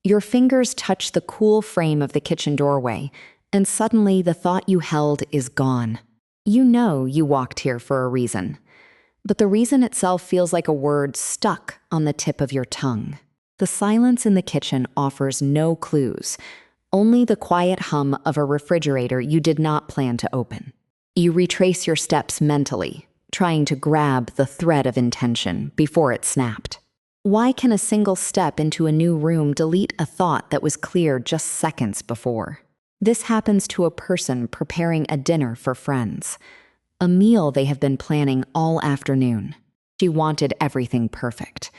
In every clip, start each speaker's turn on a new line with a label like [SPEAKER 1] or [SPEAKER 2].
[SPEAKER 1] Your fingers touch the cool frame of the kitchen doorway, and suddenly the thought you held is gone. You know you walked here for a reason, but the reason itself feels like a word stuck on the tip of your tongue. The silence in the kitchen offers no clues, only the quiet hum of a refrigerator you did not plan to open. You retrace your steps mentally, trying to grab the thread of intention before it snapped. Why can a single step into a new room delete a thought that was clear just seconds before? This happens to a person preparing a dinner for friends, a meal they have been planning all afternoon. She wanted everything perfect,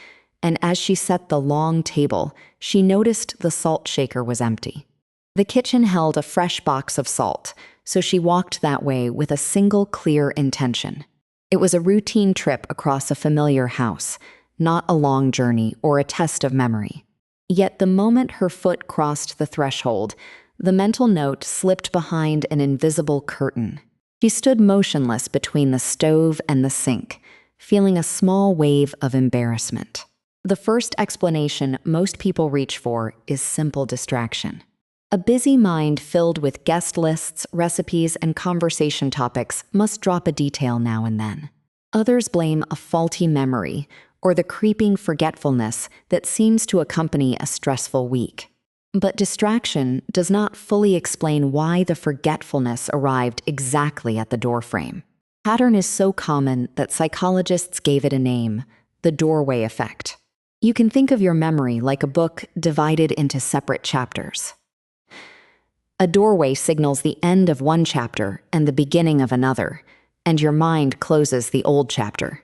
[SPEAKER 1] and as she set the long table, she noticed the salt shaker was empty. The kitchen held a fresh box of salt, so she walked that way with a single clear intention. It was a routine trip across a familiar house, not a long journey or a test of memory. Yet the moment her foot crossed the threshold, the mental note slipped behind an invisible curtain. She stood motionless between the stove and the sink, feeling a small wave of embarrassment. The first explanation most people reach for is simple distraction. A busy mind filled with guest lists, recipes, and conversation topics must drop a detail now and then. Others blame a faulty memory or the creeping forgetfulness that seems to accompany a stressful week. But distraction does not fully explain why the forgetfulness arrived exactly at the doorframe. Pattern is so common that psychologists gave it a name, the doorway effect. You can think of your memory like a book divided into separate chapters. A doorway signals the end of one chapter and the beginning of another, and your mind closes the old chapter.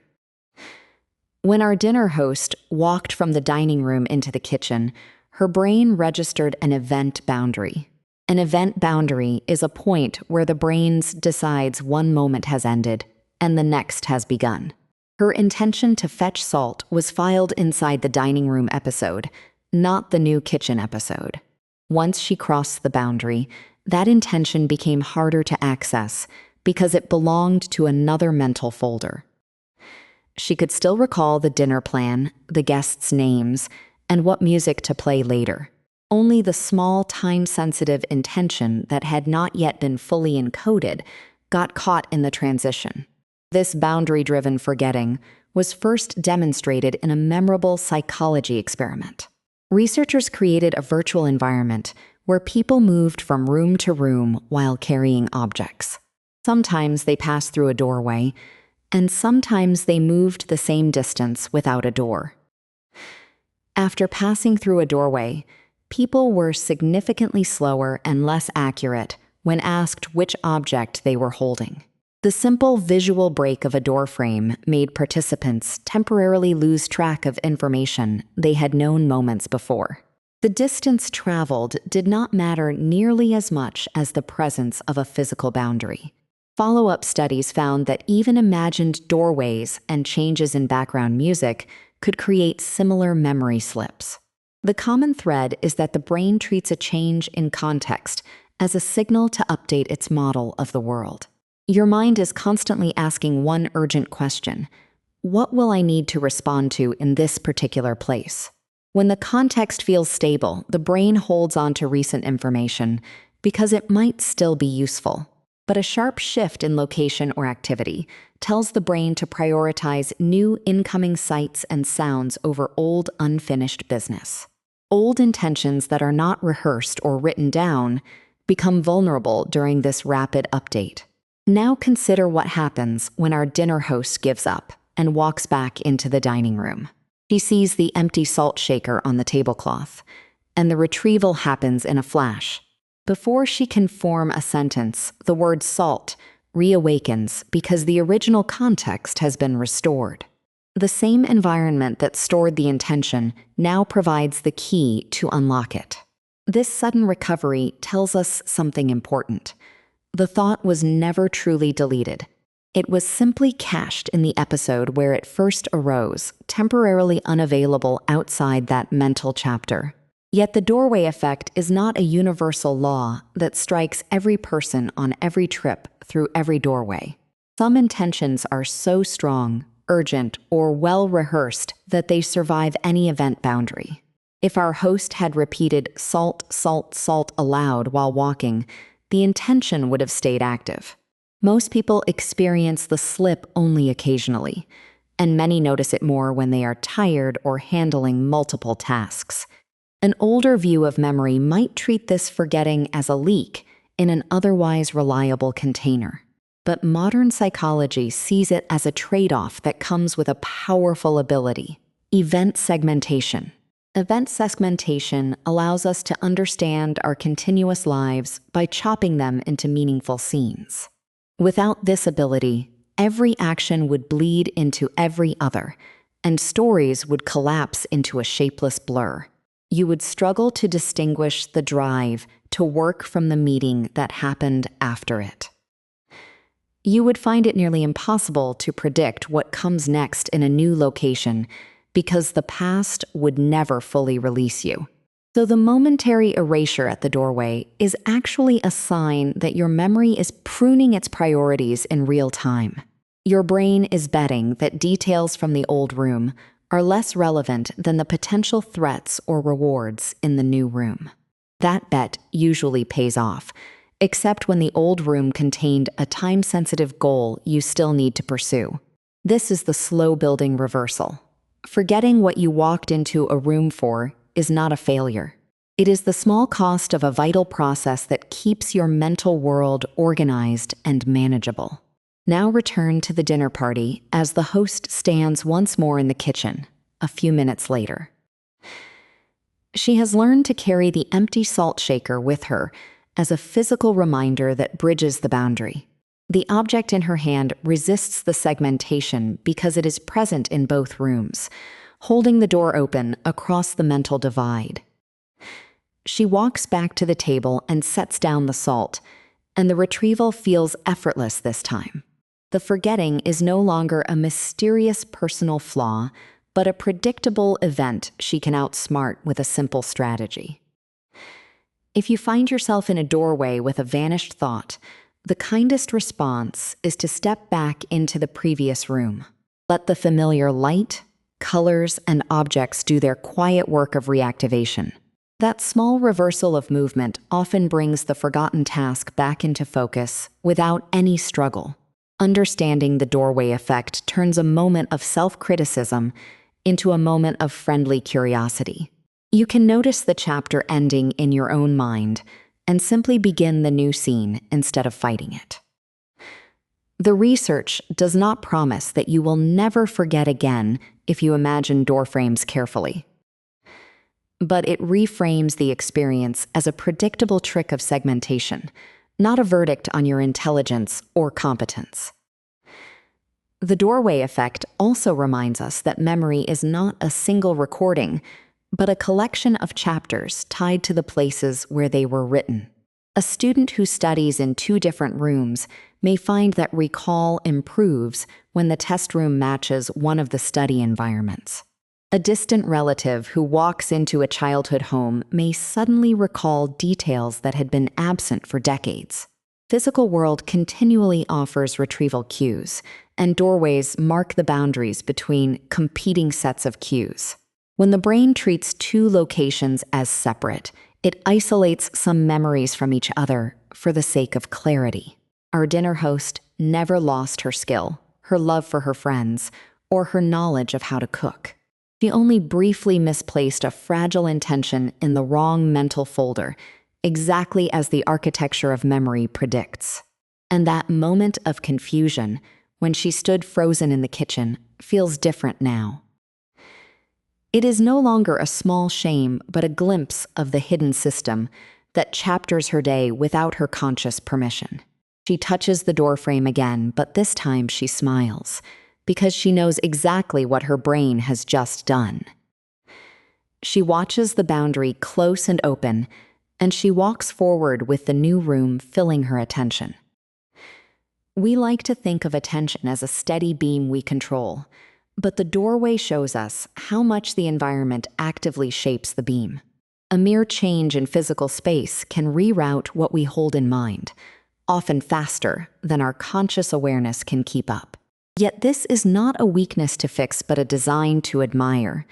[SPEAKER 1] When our dinner host walked from the dining room into the kitchen, her brain registered an event boundary. An event boundary is a point where the brain decides one moment has ended and the next has begun. Her intention to fetch salt was filed inside the dining room episode, not the new kitchen episode. Once she crossed the boundary, that intention became harder to access because it belonged to another mental folder. She could still recall the dinner plan, the guests' names, and what music to play later. Only the small, time-sensitive intention that had not yet been fully encoded got caught in the transition. This boundary-driven forgetting was first demonstrated in a memorable psychology experiment. Researchers created a virtual environment where people moved from room to room while carrying objects. Sometimes they passed through a doorway, and sometimes they moved the same distance without a door. After passing through a doorway, people were significantly slower and less accurate when asked which object they were holding. The simple visual break of a doorframe made participants temporarily lose track of information they had known moments before. The distance traveled did not matter nearly as much as the presence of a physical boundary. Follow-up studies found that even imagined doorways and changes in background music could create similar memory slips. The common thread is that the brain treats a change in context as a signal to update its model of the world. Your mind is constantly asking one urgent question: what will I need to respond to in this particular place? When the context feels stable, the brain holds on to recent information because it might still be useful. But a sharp shift in location or activity tells the brain to prioritize new incoming sights and sounds over old unfinished business. Old intentions that are not rehearsed or written down become vulnerable during this rapid update. Now consider what happens when our dinner host gives up and walks back into the dining room. She sees the empty salt shaker on the tablecloth, and the retrieval happens in a flash. Before she can form a sentence, the word salt reawakens because the original context has been restored. The same environment that stored the intention now provides the key to unlock it. This sudden recovery tells us something important. The thought was never truly deleted. It was simply cached in the episode where it first arose, temporarily unavailable outside that mental chapter. Yet the doorway effect is not a universal law that strikes every person on every trip through every doorway. Some intentions are so strong, urgent, or well-rehearsed that they survive any event boundary. If our host had repeated salt, salt, salt aloud while walking, the intention would have stayed active. Most people experience the slip only occasionally, and many notice it more when they are tired or handling multiple tasks. An older view of memory might treat this forgetting as a leak in an otherwise reliable container. But modern psychology sees it as a trade-off that comes with a powerful ability: event segmentation. Event segmentation allows us to understand our continuous lives by chopping them into meaningful scenes. Without this ability, every action would bleed into every other, and stories would collapse into a shapeless blur. You would struggle to distinguish the drive to work from the meeting that happened after it. You would find it nearly impossible to predict what comes next in a new location because the past would never fully release you. So the momentary erasure at the doorway is actually a sign that your memory is pruning its priorities in real time. Your brain is betting that details from the old room are less relevant than the potential threats or rewards in the new room. That bet usually pays off, except when the old room contained a time-sensitive goal you still need to pursue. This is the slow-building reversal. Forgetting what you walked into a room for is not a failure. It is the small cost of a vital process that keeps your mental world organized and manageable. Now return to the dinner party as the host stands once more in the kitchen, a few minutes later. She has learned to carry the empty salt shaker with her as a physical reminder that bridges the boundary. The object in her hand resists the segmentation because it is present in both rooms, holding the door open across the mental divide. She walks back to the table and sets down the salt, and the retrieval feels effortless this time. The forgetting is no longer a mysterious personal flaw, but a predictable event she can outsmart with a simple strategy. If you find yourself in a doorway with a vanished thought, the kindest response is to step back into the previous room. Let the familiar light, colors, and objects do their quiet work of reactivation. That small reversal of movement often brings the forgotten task back into focus without any struggle. Understanding the doorway effect turns a moment of self-criticism into a moment of friendly curiosity. You can notice the chapter ending in your own mind and simply begin the new scene instead of fighting it. The research does not promise that you will never forget again if you imagine doorframes carefully. But it reframes the experience as a predictable trick of segmentation, not a verdict on your intelligence or competence. The doorway effect also reminds us that memory is not a single recording, but a collection of chapters tied to the places where they were written. A student who studies in two different rooms may find that recall improves when the test room matches one of the study environments. A distant relative who walks into a childhood home may suddenly recall details that had been absent for decades. Physical world continually offers retrieval cues, and doorways mark the boundaries between competing sets of cues. When the brain treats two locations as separate, it isolates some memories from each other for the sake of clarity. Our dinner host never lost her skill, her love for her friends, or her knowledge of how to cook. She only briefly misplaced a fragile intention in the wrong mental folder, exactly as the architecture of memory predicts. And that moment of confusion, when she stood frozen in the kitchen, feels different now. It is no longer a small shame, but a glimpse of the hidden system that chapters her day without her conscious permission. She touches the doorframe again, but this time she smiles, because she knows exactly what her brain has just done. She watches the boundary close and open, and she walks forward with the new room filling her attention. We like to think of attention as a steady beam we control, but the doorway shows us how much the environment actively shapes the beam. A mere change in physical space can reroute what we hold in mind, often faster than our conscious awareness can keep up. Yet this is not a weakness to fix, but a design to admire.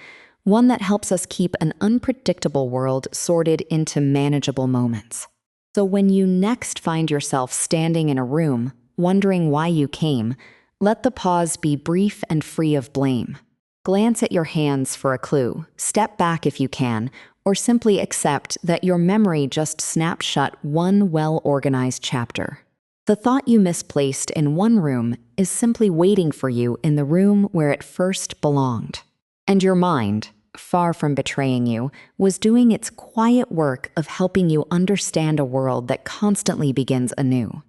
[SPEAKER 1] one that helps us keep an unpredictable world sorted into manageable moments. So when you next find yourself standing in a room, wondering why you came, let the pause be brief and free of blame. Glance at your hands for a clue, step back if you can, or simply accept that your memory just snapped shut one well-organized chapter. The thought you misplaced in one room is simply waiting for you in the room where it first belonged. And your mind, far from betraying you, was doing its quiet work of helping you understand a world that constantly begins anew.